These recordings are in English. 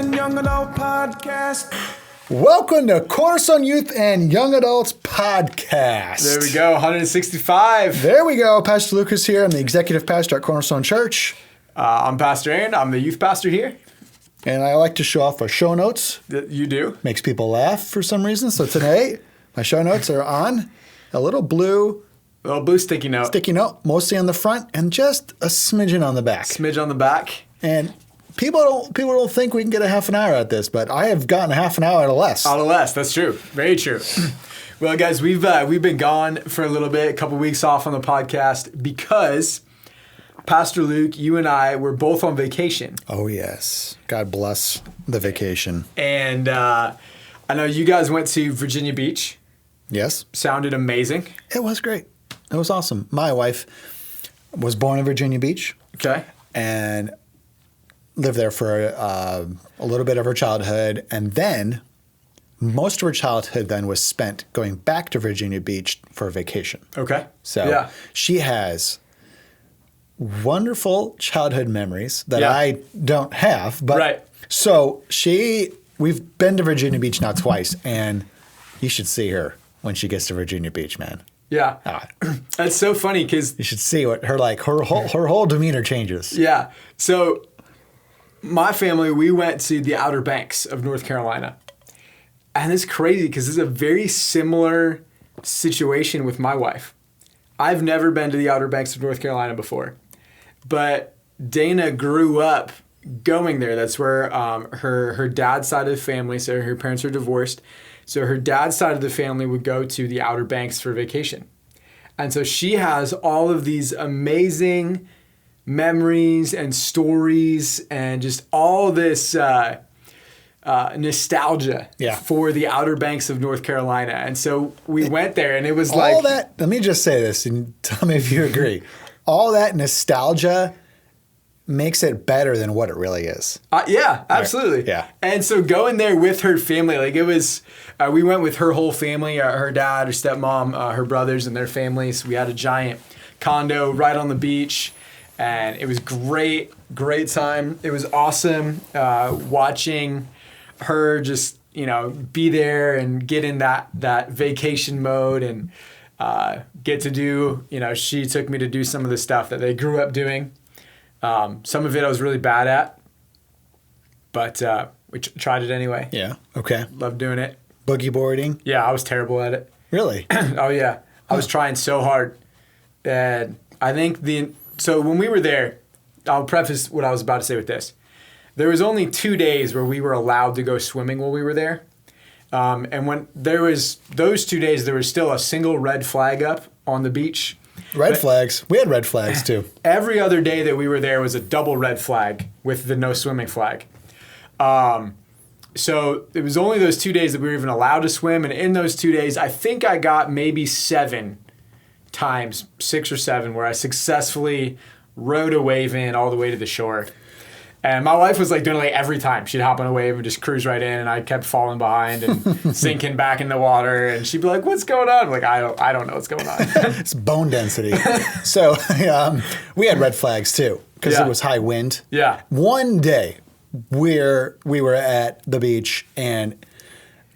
and Young Adult Podcast. Welcome to Cornerstone Youth and Young Adults Podcast. There we go, 165. There we go. Pastor Lucas here. I'm the executive pastor at Cornerstone Church. I'm Pastor Aaron. I'm the youth pastor here. And I like to show off our show notes. You do? Makes people laugh for some reason. So today, my show notes are on a little blue sticky note. Sticky note, mostly on the front and just a smidgen on the back. Smidge on the back. And people don't think we can get a half an hour at this, but I have gotten a half an hour out of less. Out of less, that's true. Very true. Well, guys, we've been gone for a little bit, a couple weeks off on the podcast because Pastor Luke, you and I were both on vacation. Oh, yes. God bless the vacation. And I know you guys went to Virginia Beach. Yes. Sounded amazing. It was great. It was awesome. My wife was born in Virginia Beach. Okay. And lived there for a little bit of her childhood. And then most of her childhood then was spent going back to Virginia Beach for a vacation. Okay. So she has wonderful childhood memories that I don't have. But right. So we've been to Virginia Beach now twice, and you should see her when she gets to Virginia Beach, man. Yeah. That's so funny because you should see what her whole demeanor changes. Yeah. So my family, we went to the Outer Banks of North Carolina. And it's crazy because it's a very similar situation with my wife. I've never been to the Outer Banks of North Carolina before. But Dana grew up going there. That's where her dad's side of the family, so her parents are divorced. So her dad's side of the family would go to the Outer Banks for vacation. And so she has all of these amazing memories and stories and just all this nostalgia for the Outer Banks of North Carolina. And so we went there and it was all that, let me just say this and tell me if you agree. All that nostalgia makes it better than what it really is. Yeah, absolutely. Right. Yeah. And so going there with her family, like it was, we went with her whole family, her dad, her stepmom, her brothers and their families. We had a giant condo right on the beach and it was great time. It was awesome watching her just, be there and get in that vacation mode and get to do, she took me to do some of the stuff that they grew up doing. Some of it I was really bad at, but we tried it anyway. Yeah. Okay. Loved doing it. Boogie boarding? Yeah, I was terrible at it. Really? Oh, yeah. I was trying so hard. And I think so when we were there, I'll preface what I was about to say with this. There was only 2 days where we were allowed to go swimming while we were there. And when there was those 2 days, there was still a single red flag up on the beach. Red flags. We had red flags too. Every other day that we were there was a double red flag with the no swimming flag. So it was only those 2 days that we were even allowed to swim. And in those 2 days, I think I got maybe 7 times, 6 or 7, where I successfully rode a wave in all the way to the shore. And my wife was doing it every time. She'd hop on a wave and just cruise right in, and I kept falling behind and sinking back in the water. And she'd be like, "What's going on?" I'm like, I don't know what's going on. It's bone density. So we had red flags too because it was high wind. Yeah. One day we were at the beach and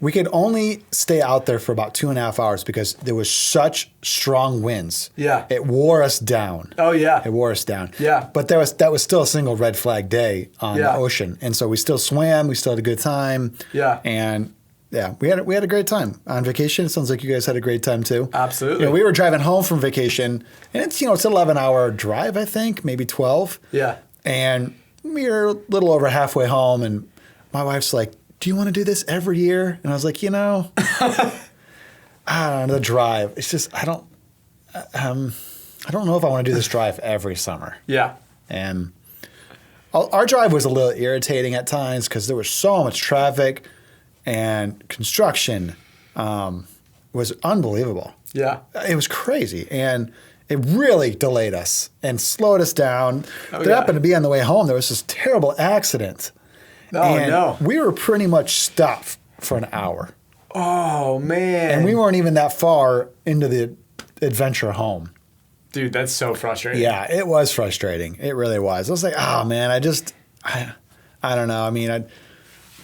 we could only stay out there for about 2.5 hours because there was such strong winds. Yeah. It wore us down. Oh, yeah. It wore us down. Yeah. But that was still a single red flag day on the ocean. And so we still swam. We still had a good time. Yeah. And we had a great time on vacation. It sounds like you guys had a great time too. Absolutely. We were driving home from vacation and it's an 11-hour drive, I think, maybe 12. Yeah. And we were a little over halfway home and my wife's like, "Do you want to do this every year?" And I was like, I don't know, the drive. It's just, I don't know if I want to do this drive every summer. Yeah. And our drive was a little irritating at times because there was so much traffic and construction was unbelievable. Yeah. It was crazy. And it really delayed us and slowed us down. There happened to be on the way home, there was this terrible accident. No. We were pretty much stopped for an hour. Oh, man. And we weren't even that far into the adventure home. Dude, that's so frustrating. Yeah, it was frustrating. It really was. I was like, oh, man, I don't know. I mean,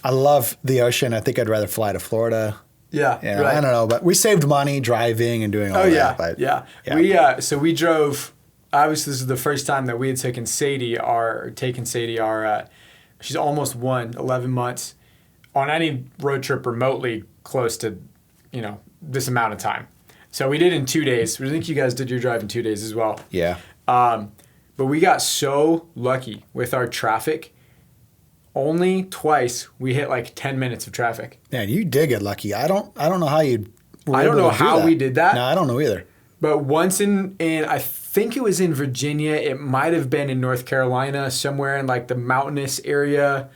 I love the ocean. I think I'd rather fly to Florida. Yeah, You know, right. I don't know, but we saved money driving and doing all Oh that. yeah, But yeah. So we drove. Obviously, this is the first time that we had taken Sadie. She's almost 11 months, on any road trip remotely close to, this amount of time. So we did in 2 days. I think you guys did your drive in 2 days as well. Yeah. But we got so lucky with our traffic. Only twice we hit like 10 minutes of traffic. Man, you did get lucky. I don't know how you. I don't know how we did that. No, I don't know either. But once in I think it was in Virginia. It might have been in North Carolina, somewhere in like the mountainous area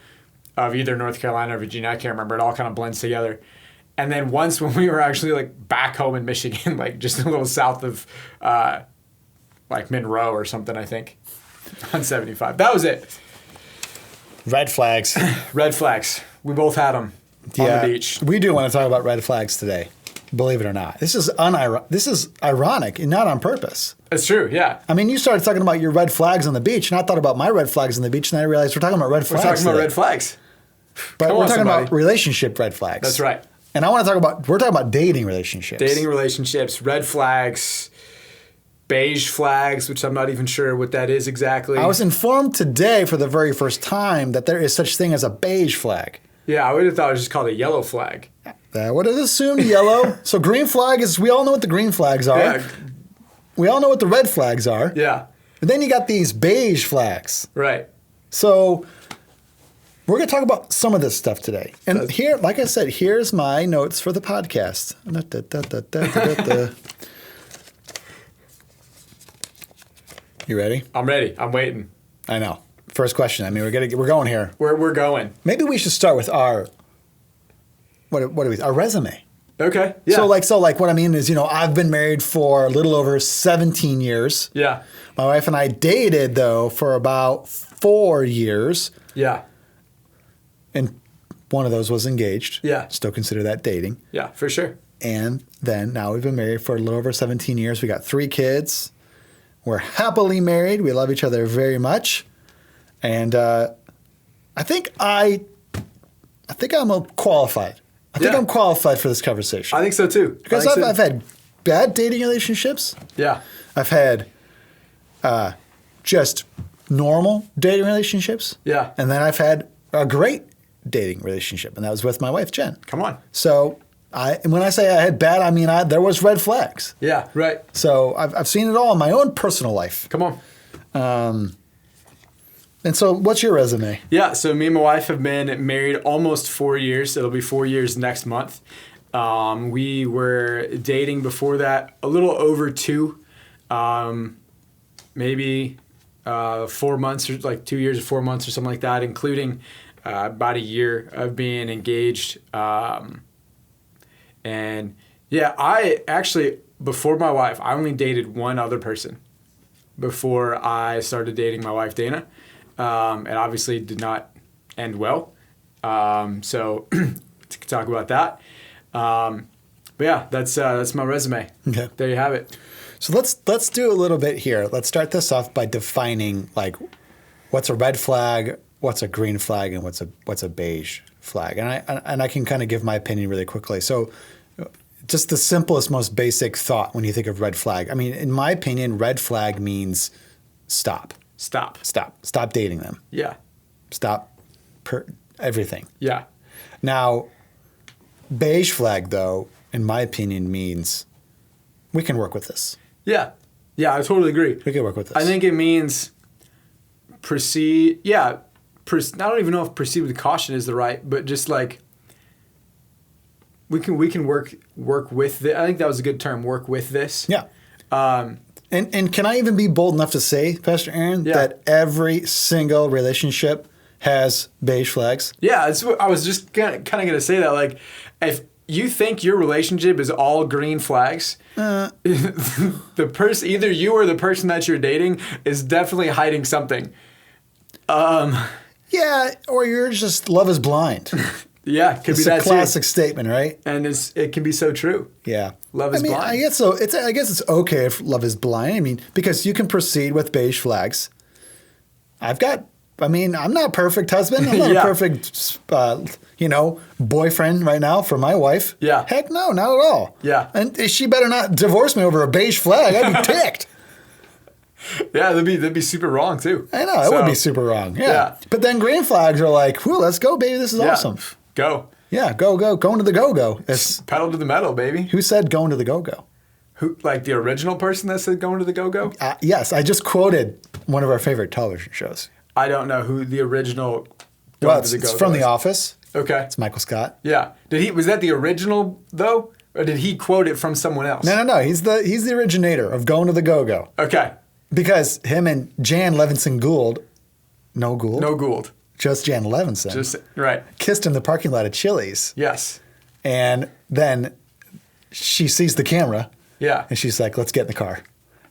of either North Carolina or Virginia. I can't remember. It all kind of blends together. And then once when we were actually like back home in Michigan, like just a little south of like Monroe or something, I think, on 75. That was it. Red flags. Red flags. We both had them on the beach. We do want to talk about red flags today. Believe it or not, this is ironic and not on purpose. It's true. Yeah. I mean, you started talking about your red flags on the beach, and I thought about my red flags on the beach, and I realized we're talking about red flags. We're talking about today. red flags. But Come we're on, talking somebody. about relationship red flags. That's right. And we're talking about dating relationships. Dating relationships, red flags, beige flags, which I'm not even sure what that is exactly. I was informed today for the very first time that there is such thing as a beige flag. Yeah, I would have thought it was just called a yellow flag. I would have assumed yellow. So green flag is, we all know what the green flags are. Yeah. We all know what the red flags are. Yeah. And then you got these beige flags. Right. So we're going to talk about some of this stuff today. And here, like I said, here's my notes for the podcast. You ready? I'm ready. I'm waiting. I know. First question. I mean, we're going here. We're going. Maybe we should start with our our resume. Okay. Yeah. So like what I mean is, I've been married for a little over 17 years. Yeah. My wife and I dated though for about 4 years, Yeah. and one of those was engaged. Yeah. Still consider that dating. Yeah, for sure. And then now we've been married for a little over 17 years. We got 3 kids. We're happily married. We love each other very much. And I think I'm qualified. I think Yeah. I'm qualified for this conversation. I think so too. Because I think I've had bad dating relationships. Yeah. I've had just normal dating relationships. Yeah. And then I've had a great dating relationship, and that was with my wife, Jen. Come on. So when I say I had bad, I mean there was red flags. Yeah. Right. So I've seen it all in my own personal life. Come on. And so what's your resume? Yeah, so me and my wife have been married almost 4 years. It'll be 4 years next month. We were dating before that a little over 2, maybe 4 months or like 2 years or 4 months or something like that, including about a year of being engaged. And yeah, I actually, before my wife, I only dated one other person before I started dating my wife, Dana. It obviously did not end well. So to talk about that. But yeah, that's my resume. Okay. There you have it. So let's do a little bit here. Let's start this off by defining like what's a red flag, what's a green flag, and what's a beige flag. And I can kind of give my opinion really quickly. So just the simplest, most basic thought when you think of red flag. I mean, in my opinion, red flag means stop. Stop dating them. Yeah. Stop everything. Yeah. Now, beige flag, though, in my opinion, means we can work with this. Yeah. Yeah, I totally agree. We can work with this. I think it means proceed. Yeah. I don't even know if proceed with caution is the right, but just like we can work with this. I think that was a good term. Work with this. Yeah. And can I even be bold enough to say, Pastor Aaron, that every single relationship has beige flags? Yeah, that's what I was just kind of going to say that. Like, if you think your relationship is all green flags, the person, either you or the person that you're dating, is definitely hiding something. Yeah, or you're just love is blind. Yeah, could It's be a that classic too. statement, right? And it can be so true. Yeah. Love is blind. I guess so. I guess it's okay if love is blind. I mean, because you can proceed with beige flags. I've got I mean, I'm not a perfect husband. I'm not Yeah. a perfect, boyfriend right now for my wife. Yeah. Heck no, not at all. Yeah. And she better not divorce me over a beige flag. I'd be ticked. Yeah, that'd be super wrong too. I know, it would be super wrong. Yeah. But then green flags are like, whew, let's go, baby. This is awesome. Go. Yeah, go, going to the go-go. Pedal to the metal, baby. Who said going to the go-go? Who, like the original person that said going to the go-go? Yes, I just quoted one of our favorite television shows. I don't know who the original Well, it's from The Office. Okay. It's Michael Scott. Yeah. Was that the original though? Or did he quote it from someone else? No. He's the originator of going to the go-go. Okay. Because him and Jan Levinson Gould, no Gould, just Jan Levinson, Just right. kissed in the parking lot of Chili's. Yes. And then she sees the camera. Yeah. And she's like, let's get in the car.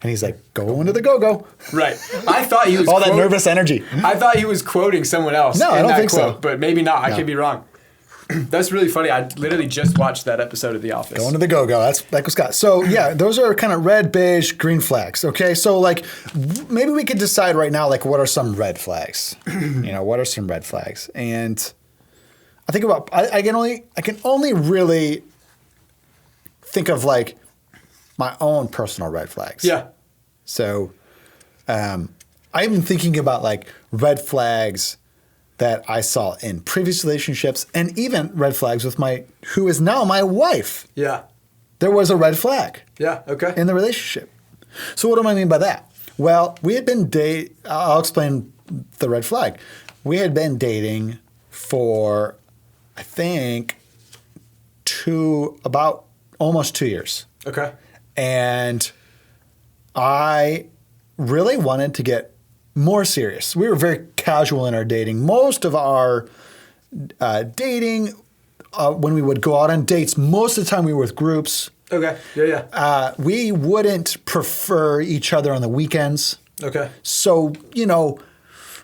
And he's like, go into the go-go. Right. I thought he was All that nervous energy. I thought he was quoting someone else. No, I don't think so. But maybe not. I could be wrong. That's really funny. I literally just watched that episode of The Office. Going to the go-go. That's Michael Scott. So, yeah, those are kind of red, beige, green flags. Okay, so, like, maybe we could decide right now, like, what are some red flags? What are some red flags? And I think about, I can only really think of, like, my own personal red flags. Yeah. So, I've been thinking about, like, red flags that I saw in previous relationships and even red flags with who is now my wife. Yeah. There was a red flag Yeah. Okay. in the relationship. So what do I mean by that? Well, we had been I'll explain the red flag. We had been dating for, I think, about almost 2 years. Okay. And I really wanted to get more serious. We were very casual in our dating. Most of our dating, when we would go out on dates, most of the time we were with groups. Okay. Yeah. We wouldn't prefer each other on the weekends. Okay. So,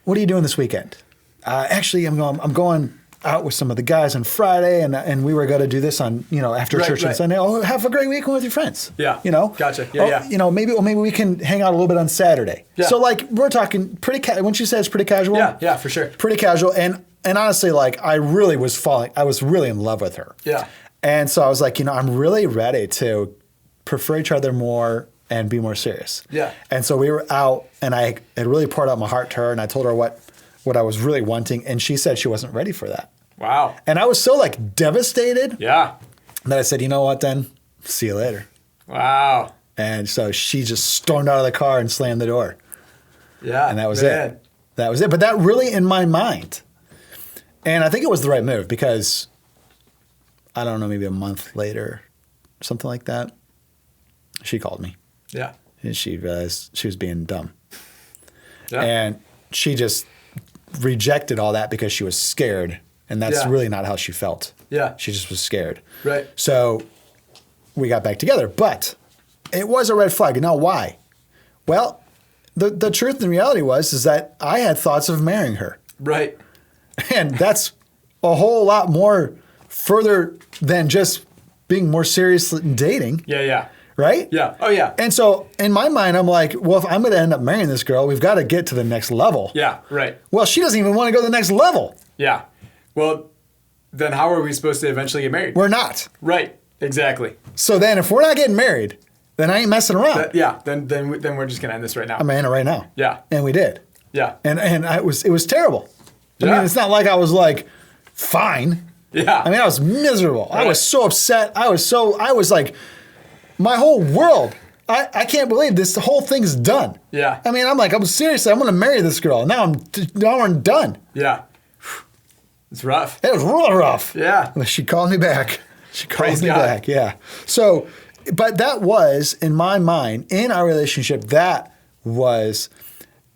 what are you doing this weekend? Actually, I'm going out with some of the guys on Friday, and we were going to do this on, after church on Sunday. Oh, have a great weekend with your friends. Yeah. Gotcha. Yeah. Maybe we can hang out a little bit on Saturday. Yeah. So, like, we're talking wouldn't you say it's pretty casual? Yeah, for sure. Pretty casual. And honestly, like, I was really in love with her. Yeah. And so I was like, I'm really ready to prefer each other more and be more serious. Yeah. And so we were out, and I had really poured out my heart to her, and I told her what I was really wanting, and she said she wasn't ready for that. Wow. And I was so, like, devastated Yeah. that I said, you know what, then? See you later. Wow. And so she just stormed out of the car and slammed the door. Yeah. And that was it. That was it. But that really, in my mind, and I think it was the right move because, I don't know, maybe a month later, something like that, she called me. Yeah. And she realized she was being dumb. Yeah. And she just rejected all that because she was scared. And that's really not how she felt. Yeah. She just was scared. Right. So we got back together. But it was a red flag. Now, why? Well, the truth and reality is that I had thoughts of marrying her. Right. And that's a whole lot more further than just being more serious in dating. Yeah. Right? Yeah. Oh, yeah. And so in my mind, I'm like, well, if I'm going to end up marrying this girl, we've got to get to the next level. Yeah. Right. Well, she doesn't even want to go to the next level. Yeah. Well, then how are we supposed to eventually get married? We're not. Right. Exactly. So then if we're not getting married, then I ain't messing around. Then we're just going to end this right now. I'm in it right now. Yeah. And we did. Yeah. And it was terrible. I Yeah. mean, it's not like I was like, fine. Yeah. I mean, I was miserable. Right. I was so upset. I was like, my whole world, I can't believe this whole thing's done. Yeah. I mean, I'm seriously, I'm going to marry this girl. Now I'm done. Yeah. It's rough. It was real rough. Yeah. She called me back. She called Praise me God. back. Yeah. So, but that was, in my mind, in our relationship, that was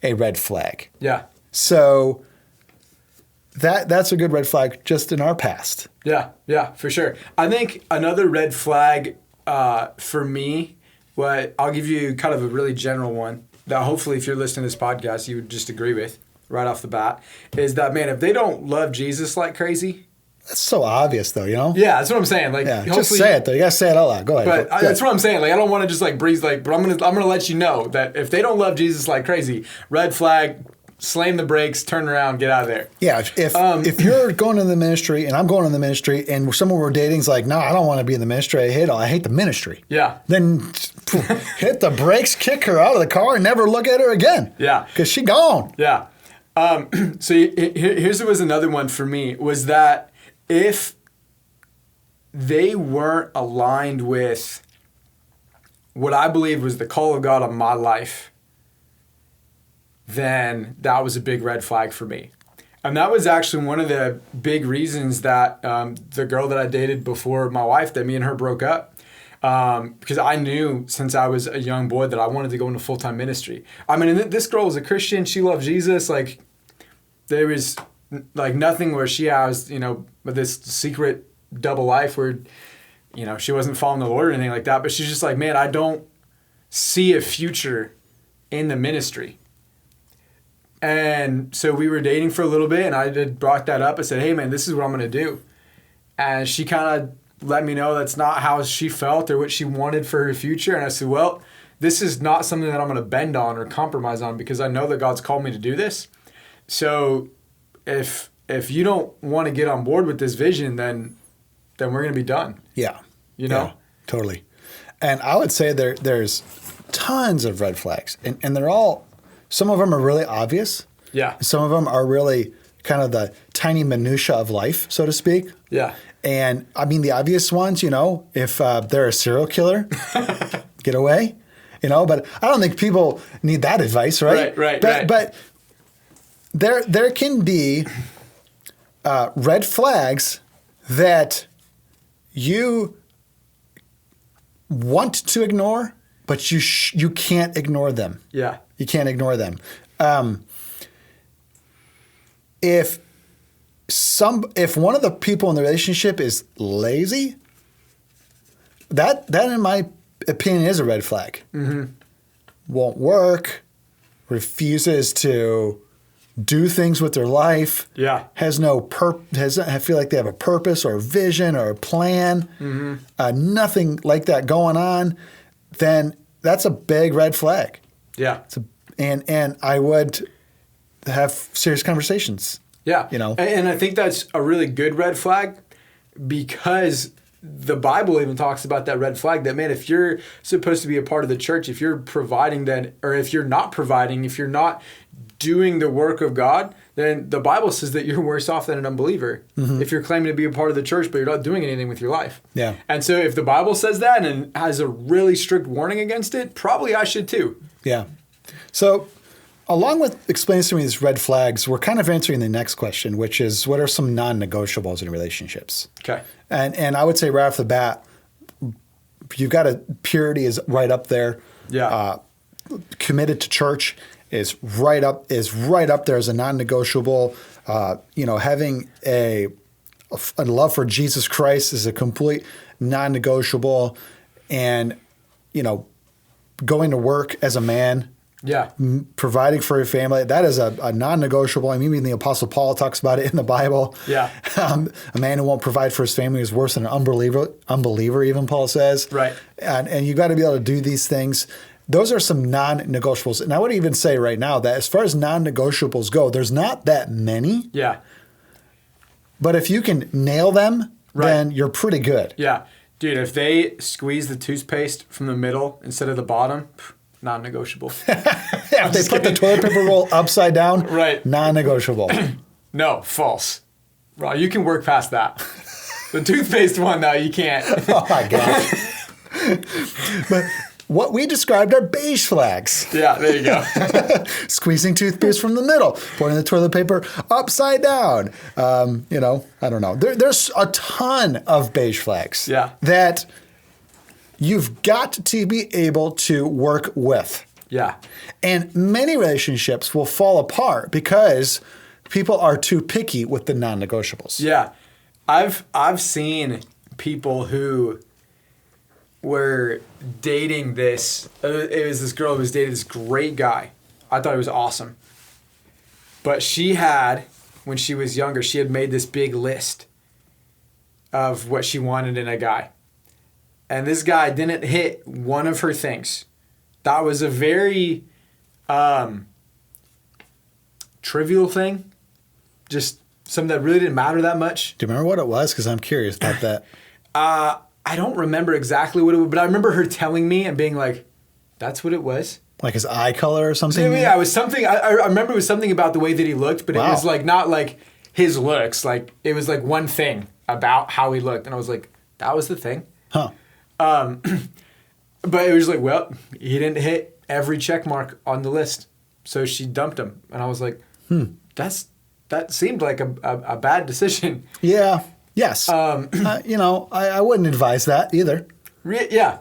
a red flag. Yeah. So that's a good red flag just in our past. Yeah, for sure. I think another red flag for me, I'll give you kind of a really general one that hopefully if you're listening to this podcast, you would just agree with right off the bat, is that, man, if they don't love Jesus like crazy. That's so obvious, though, Yeah, that's what I'm saying. Like, yeah, just say it, though. You got to say it out loud. Go ahead. But that's what I'm saying. Like, I don't want to just like breeze, like, but I'm gonna let you know that if they don't love Jesus like crazy, red flag, slam the brakes, turn around, get out of there. Yeah, if you're going in the ministry and I'm going in the ministry and someone we're dating is like, no, I don't want to be in the ministry. I hate the ministry. Yeah. Then hit the brakes, kick her out of the car, and never look at her again. Yeah. Because she gone. Yeah. So here's was another one for me, was that if they weren't aligned with what I believe was the call of God on my life, then that was a big red flag for me. And that was actually one of the big reasons that the girl that I dated before my wife, that me and her broke up. Because I knew since I was a young boy that I wanted to go into full-time ministry. I mean, and this girl was a Christian. She loved Jesus. Like, there was like nothing where she has, this secret double life where, she wasn't following the Lord or anything like that. But she's just like, man, I don't see a future in the ministry. And so we were dating for a little bit, and I had brought that up. I said, hey, man, this is what I'm going to do. And she kind of let me know that's not how she felt or what she wanted for her future. And I said, well, this is not something that I'm going to bend on or compromise on, because I know that God's called me to do this. So if you don't want to get on board with this vision, then we're going to be done. Yeah. Yeah, totally. And I would say there's tons of red flags, and they're all, some of them are really obvious. Yeah. Some of them are really kind of the tiny minutia of life, so to speak. Yeah. And I mean, the obvious ones, if they're a serial killer, get away, but I don't think people need that advice, right? Right. But there can be red flags that you want to ignore, but you can't ignore them. Yeah. You can't ignore them. If one of the people in the relationship is lazy, that in my opinion is a red flag. Mm-hmm. Won't work, refuses to do things with their life. Yeah. Has no I feel like they have a purpose or a vision or a plan. Mm-hmm. Nothing like that going on. Then that's a big red flag. Yeah. And I would have serious conversations. Yeah. And I think that's a really good red flag, because the Bible even talks about that red flag, that, man, if you're supposed to be a part of the church, if you're providing then, or if you're not providing, if you're not doing the work of God, then the Bible says that you're worse off than an unbeliever. Mm-hmm. If you're claiming to be a part of the church, but you're not doing anything with your life. Yeah. And so if the Bible says that and has a really strict warning against it, probably I should too. Yeah. So along with explaining some of these red flags, we're kind of answering the next question, which is, what are some non-negotiables in relationships? Okay. And I would say right off the bat, you've got purity is right up there. Yeah. Committed to church is right up there as a non-negotiable. Having a love for Jesus Christ is a complete non-negotiable, and going to work as a man. Yeah. Providing for your family, that is a non-negotiable. I mean, even the Apostle Paul talks about it in the Bible. Yeah. A man who won't provide for his family is worse than an unbeliever, even Paul says. Right. And you got to be able to do these things. Those are some non-negotiables. And I would even say right now that as far as non-negotiables go, there's not that many. Yeah. But if you can nail them, then you're pretty good. Yeah. Dude, if they squeeze the toothpaste from the middle instead of the bottom, non-negotiable. If they put the toilet paper roll upside down, non-negotiable. No, false. Well, you can work past that. The toothpaste one, though, you can't. Oh, my gosh. But what we described are beige flags. Yeah, there you go. Squeezing toothpaste from the middle, putting the toilet paper upside down. I don't know. There's a ton of beige flags that you've got to be able to work with. Yeah. And many relationships will fall apart because people are too picky with the non-negotiables. Yeah. I've seen people who were dating this. It was this girl who was dating this great guy. I thought he was awesome. But she had, when she was younger, she had made this big list of what she wanted in a guy. And this guy didn't hit one of her things. That was a very trivial thing, just something that really didn't matter that much. Do you remember what it was? Because I'm curious about that. I don't remember exactly what it was, but I remember her telling me and being like, "That's what it was." Like his eye color or something? Yeah, it was something. I remember it was something about the way that he looked, but it was like not like his looks. Like it was like one thing about how he looked, and I was like, "That was the thing." Huh. But it was like, well, he didn't hit every check mark on the list, so she dumped him, and I was like, that seemed like a bad decision. Yeah. Yes. I wouldn't advise that either. Yeah.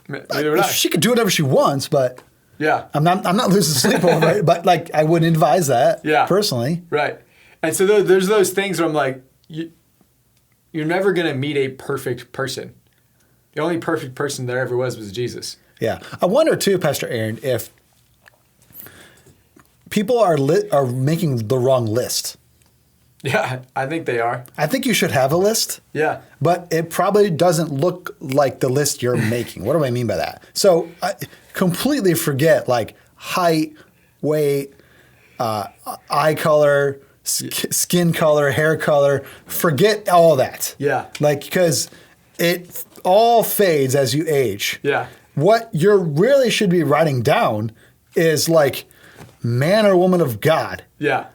Neither would I. She could do whatever she wants, but Yeah. I'm not losing sleep over it. But like, I wouldn't advise that. Yeah. Personally. Right. And so there's those things where I'm like, you're never gonna meet a perfect person. The only perfect person there ever was Jesus. Yeah. I wonder too, Pastor Aaron, if people are making the wrong list. Yeah, I think they are. I think you should have a list. Yeah. But it probably doesn't look like the list you're making. What do I mean by that? So I completely forget like height, weight, eye color, skin color, hair color. Forget all that. Yeah. Like, because it all fades as you age. Yeah. What you really should be writing down is like man or woman of God. Yeah.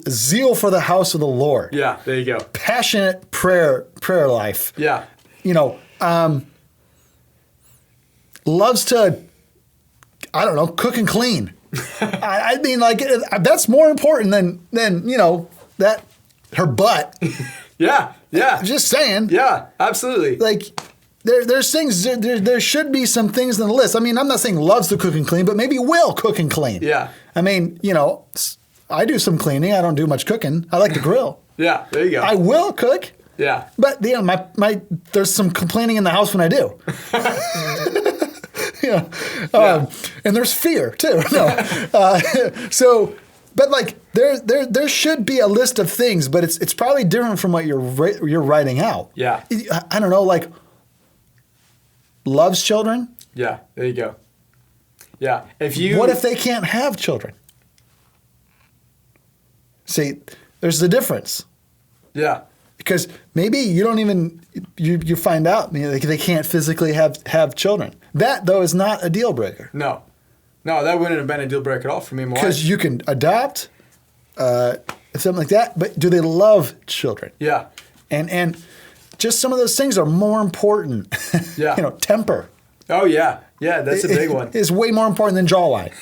Zeal for the house of the Lord. Yeah, there you go. Passionate prayer life. Yeah. Loves to, I don't know, cook and clean. I mean, like, that's more important than that her butt. Yeah. Yeah. Just saying. Yeah, absolutely. Like, there's things, there should be some things in the list. I mean, I'm not saying loves to cook and clean, but maybe will cook and clean. Yeah. I mean, I do some cleaning. I don't do much cooking. I like to grill. Yeah, there you go. I will cook. Yeah. But my there's some complaining in the house when I do. And there's fear too. No. But like there should be a list of things, but it's probably different from what you're writing out. Yeah. I don't know, like loves children. Yeah, there you go. Yeah. What if they can't have children? See, there's the difference. Yeah. Because maybe you don't even you find out they can't physically have children. That though is not a deal breaker. No, that wouldn't have been a deal breaker at all for me and my wife. Because you can adopt, something like that. But do they love children? Yeah. And just some of those things are more important. Yeah. Temper. Oh yeah, that's a big one. It's way more important than jawline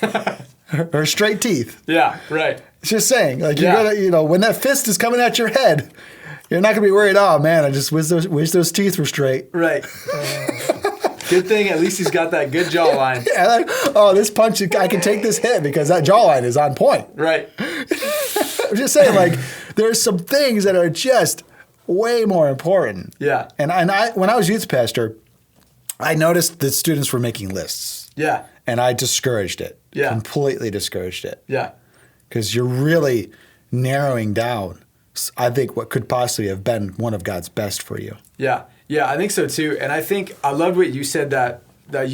or straight teeth. Yeah. Right. It's just saying, like you gotta, when that fist is coming at your head, you're not gonna be worried. Oh man, I just wish those teeth were straight. Right. Good thing at least he's got that good jawline. Yeah. This punch, I can take this hit because that jawline is on point. Right. I'm just saying, like there's some things that are just way more important. Yeah. And I when I was youth pastor, I noticed that students were making lists. Yeah. And I discouraged it. Yeah. Completely discouraged it. Yeah. Because you're really narrowing down, I think, what could possibly have been one of God's best for you. Yeah. Yeah, I think so too. And I think I loved what you said that there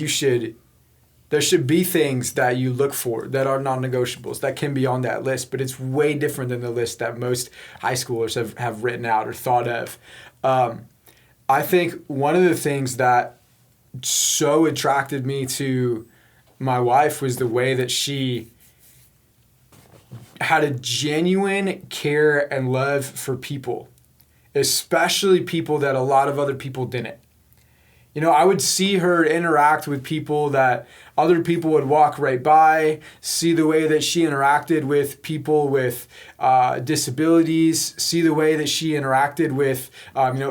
should be things that you look for that are non-negotiables that can be on that list, but it's way different than the list that most high schoolers have written out or thought of. I think one of the things that so attracted me to my wife was the way that she had a genuine care and love for people, especially people that a lot of other people didn't. I would see her interact with people that other people would walk right by, see the way that she interacted with people with disabilities, see the way that she interacted with,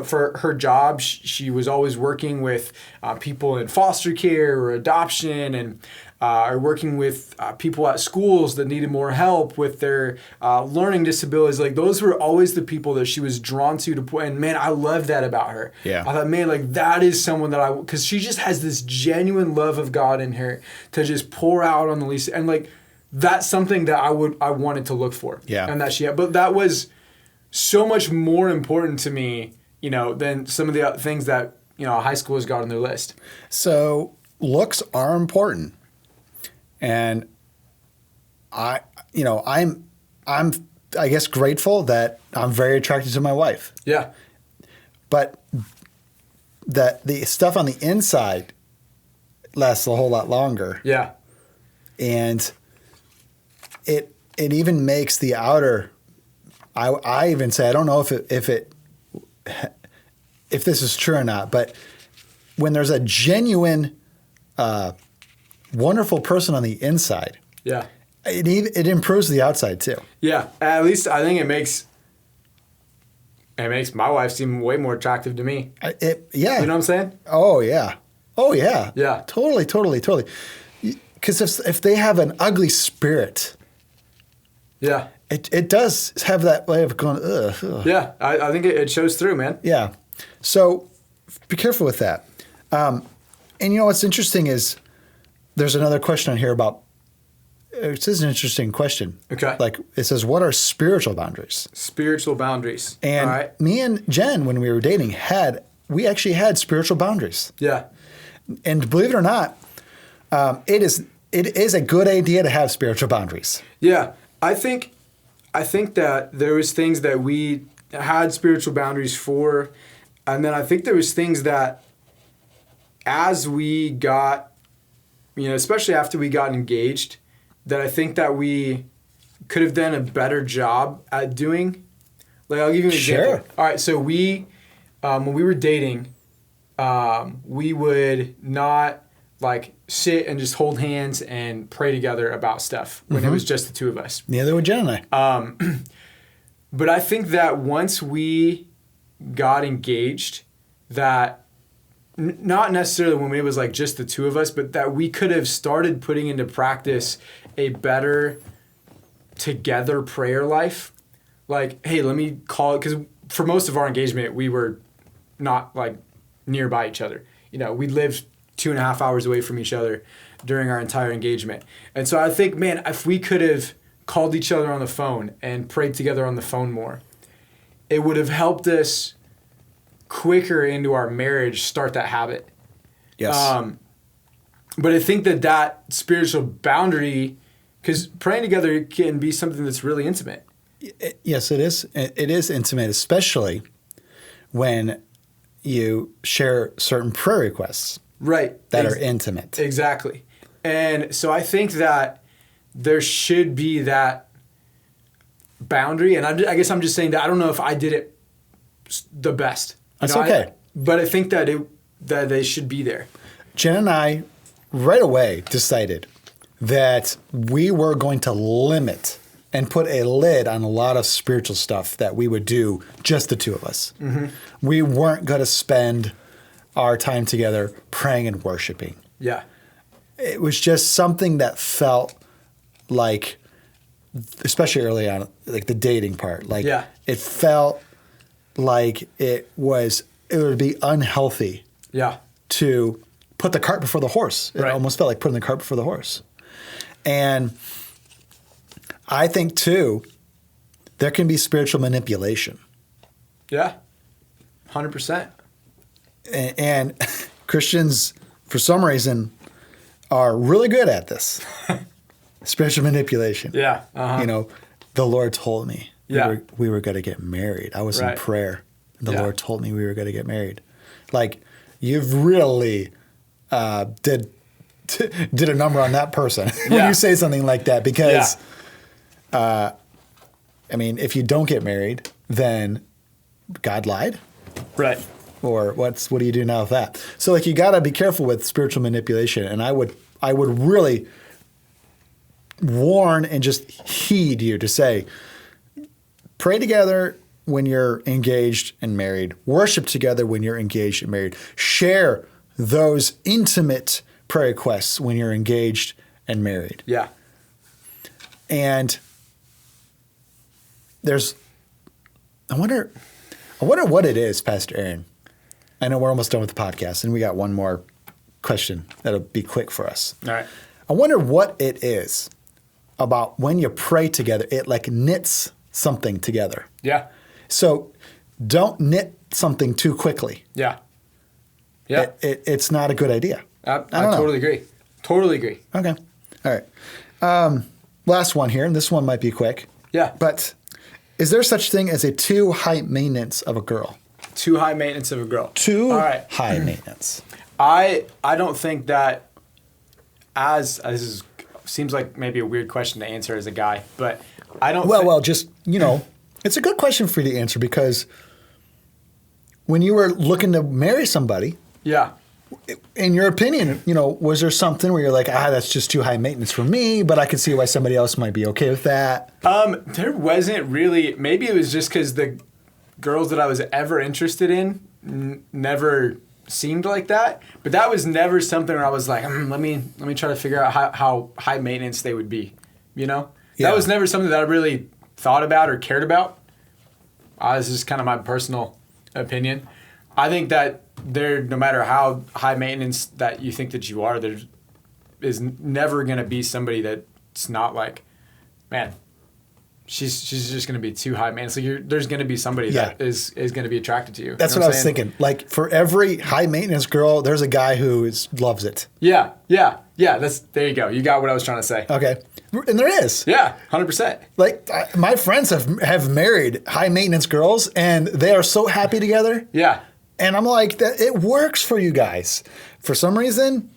for her job, she was always working with people in foster care or adoption and or working with people at schools that needed more help with their learning disabilities. Like those were always the people that she was drawn to and man, I love that about her. Yeah. I thought, man, like that is someone that because she just has this genuine love of God in her to just pour out on the least. And like, that's something that I wanted to look for. Yeah. And that she had, but that was so much more important to me, than some of the other things that, high schoolers got on their list. So looks are important. And I'm I guess, grateful that I'm very attracted to my wife. Yeah. But that the stuff on the inside lasts a whole lot longer. Yeah. And it even makes the outer. I even say, I don't know if this is true or not, but when there's a genuine, wonderful person on the inside, Yeah. it improves the outside too. Yeah. At least I think it makes my wife seem way more attractive to me. Yeah. You know what I'm saying? Oh yeah. Oh yeah. Yeah. Totally. Because if they have an ugly spirit, Yeah. it does have that way of going, ugh. Yeah. I think it shows through, man. Yeah. So be careful with that. And you know what's interesting is there's another question on here about. It is an interesting question. Okay. Like it says, what are spiritual boundaries? Spiritual boundaries. And all right. me and Jen, when we were dating, we actually had spiritual boundaries. Yeah. And believe it or not, it is a good idea to have spiritual boundaries. Yeah. I think that there was things that we had spiritual boundaries for, and then I think there was things that as we got, especially after we got engaged, that I think that we could have done a better job at doing. Like, I'll give you an example. All right, so we, when we were dating, we would not like sit and just hold hands and pray together about stuff when it was just the two of us. Neither would Jen and I. But I think that once we got engaged, that not necessarily when it was like just the two of us, but that we could have started putting into practice a better together prayer life. Like, hey, let me call it, because for most of our engagement, we were not like nearby each other. We lived 2.5 hours away from each other during our entire engagement. And so I think, man, if we could have called each other on the phone and prayed together on the phone more, it would have helped us quicker into our marriage start that habit. Yes. But I think that spiritual boundary, because praying together can be something that's really intimate. Yes, it is. It is intimate, especially when you share certain prayer requests. Right. That are intimate. Exactly. And so I think that there should be that boundary. And I guess I'm just saying that I don't know if I did it the best. That's okay. But I think that they should be there. Jen and I right away decided that we were going to limit and put a lid on a lot of spiritual stuff that we would do just the two of us. Mm-hmm. We weren't going to spend our time together praying and worshiping. Yeah. It was just something that felt like, especially early on, like the dating part, like it felt like it would be unhealthy. Yeah. To put the cart before the horse. It almost felt like putting the cart before the horse. And I think, too, there can be spiritual manipulation. Yeah, 100%. And Christians, for some reason, are really good at this. Spiritual manipulation. Yeah. Uh-huh. The Lord told me we were going to get married. I was in prayer. The Lord told me we were going to get married. Like, you've really did a number on that person when you say something like that, because if you don't get married, then God lied, right? Or what do you do now with that? So like, you got to be careful with spiritual manipulation, and I would really warn and just heed you to say, pray together when you're engaged and married. Worship together when you're engaged and married. Share those intimate prayer requests when you're engaged and married. Yeah. And I wonder what it is, Pastor Aaron. I know we're almost done with the podcast, and we got one more question that'll be quick for us. All right. I wonder what it is about when you pray together, it like knits something together. Yeah. So don't knit something too quickly. Yeah. Yeah. It's not a good idea. I totally agree. Totally agree. Okay. All right. Last one here, and this one might be quick. Yeah. But Is there such thing as a too high maintenance of a girl? Too high maintenance of a girl. Too All right. high maintenance. I don't think that seems like maybe a weird question to answer as a guy, but I don't. Well, just, it's a good question for you to answer because when you were looking to marry somebody, yeah. in your opinion, was there something where you're like, that's just too high maintenance for me, but I can see why somebody else might be okay with that? There wasn't really. Maybe it was just because the girls that I was ever interested in never seemed like that. But that was never something where I was like, let me try to figure out how high maintenance they would be. Yeah. That was never something that I really thought about or cared about. This is kind of my personal opinion. I think that no matter how high maintenance that you think that you are, there is never going to be somebody that's not like, man, she's just going to be too high maintenance. Like there's going to be somebody that is going to be attracted to you. That's what I was thinking. Like for every high maintenance girl, there's a guy who loves it. Yeah. There you go. You got what I was trying to say. Okay. And there is. Yeah, 100%. Like my friends have married high maintenance girls and they are so happy together. Yeah. And I'm like, it works for you guys. For some reason,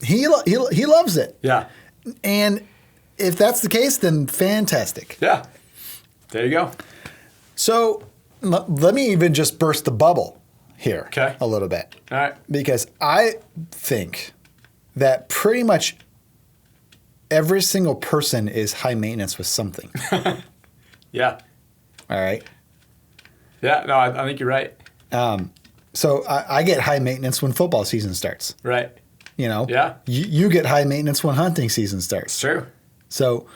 he loves it. Yeah. And if that's the case, then fantastic. Yeah. There you go. So let me even just burst the bubble here a little bit. All right. Because I think that pretty much every single person is high maintenance with something. Yeah. All right. Yeah, no, I think you're right. So I get high maintenance when football season starts. Right. Yeah. You get high maintenance when hunting season starts. It's true. So,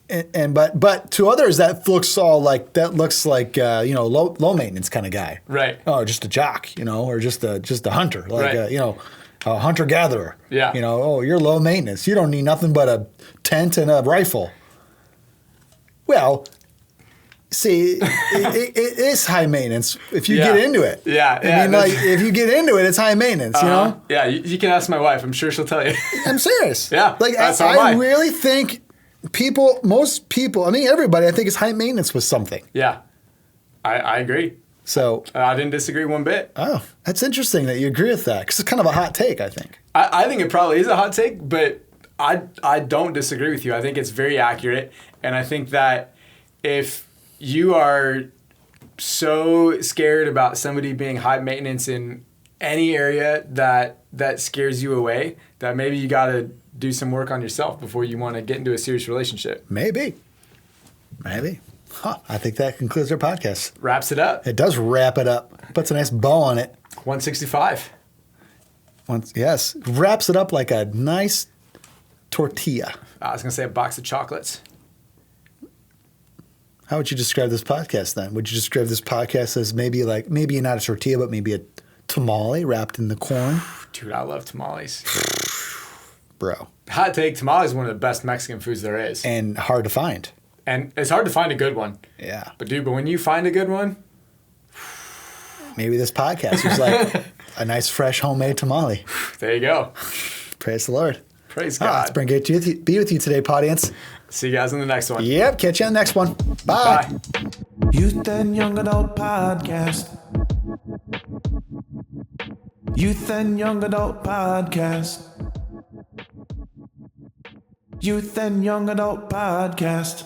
but to others that looks like low maintenance kind of guy. Right. Oh, just a jock, or just a hunter, like right. A hunter gatherer. Yeah. You're low maintenance. You don't need nothing but a tent and a rifle. Well. See, it is high maintenance if you get into it. Yeah, I mean, if you get into it, it's high maintenance, Yeah, you can ask my wife. I'm sure she'll tell you. I'm serious. Yeah, I really think most people, everybody, I think is high maintenance with something. Yeah, I agree. So I didn't disagree one bit. Oh, that's interesting that you agree with that because it's kind of a hot take, I think. I think it probably is a hot take, but I don't disagree with you. I think it's very accurate, and I think that if you are so scared about somebody being high maintenance in any area that scares you away, that maybe you got to do some work on yourself before you want to get into a serious relationship. Maybe. Huh. I think that concludes our podcast. Wraps it up. It does wrap it up. Puts a nice bow on it. 165. Yes. Wraps it up like a nice tortilla. I was going to say a box of chocolates. How would you describe this podcast then? Would you describe this podcast as maybe not a tortilla, but maybe a tamale wrapped in the corn? Dude, I love tamales. Bro. Hot take, tamale is one of the best Mexican foods there is. And hard to find. And it's hard to find a good one. Yeah. But when you find a good one. Maybe this podcast was like a nice, fresh, homemade tamale. There you go. Praise the Lord. Praise God. It's been great to be with you today, audience. See you guys in the next one. Yep. Catch you on the next one. Bye. Youth and Young Adult Podcast. Youth and Young Adult Podcast. Youth and Young Adult Podcast.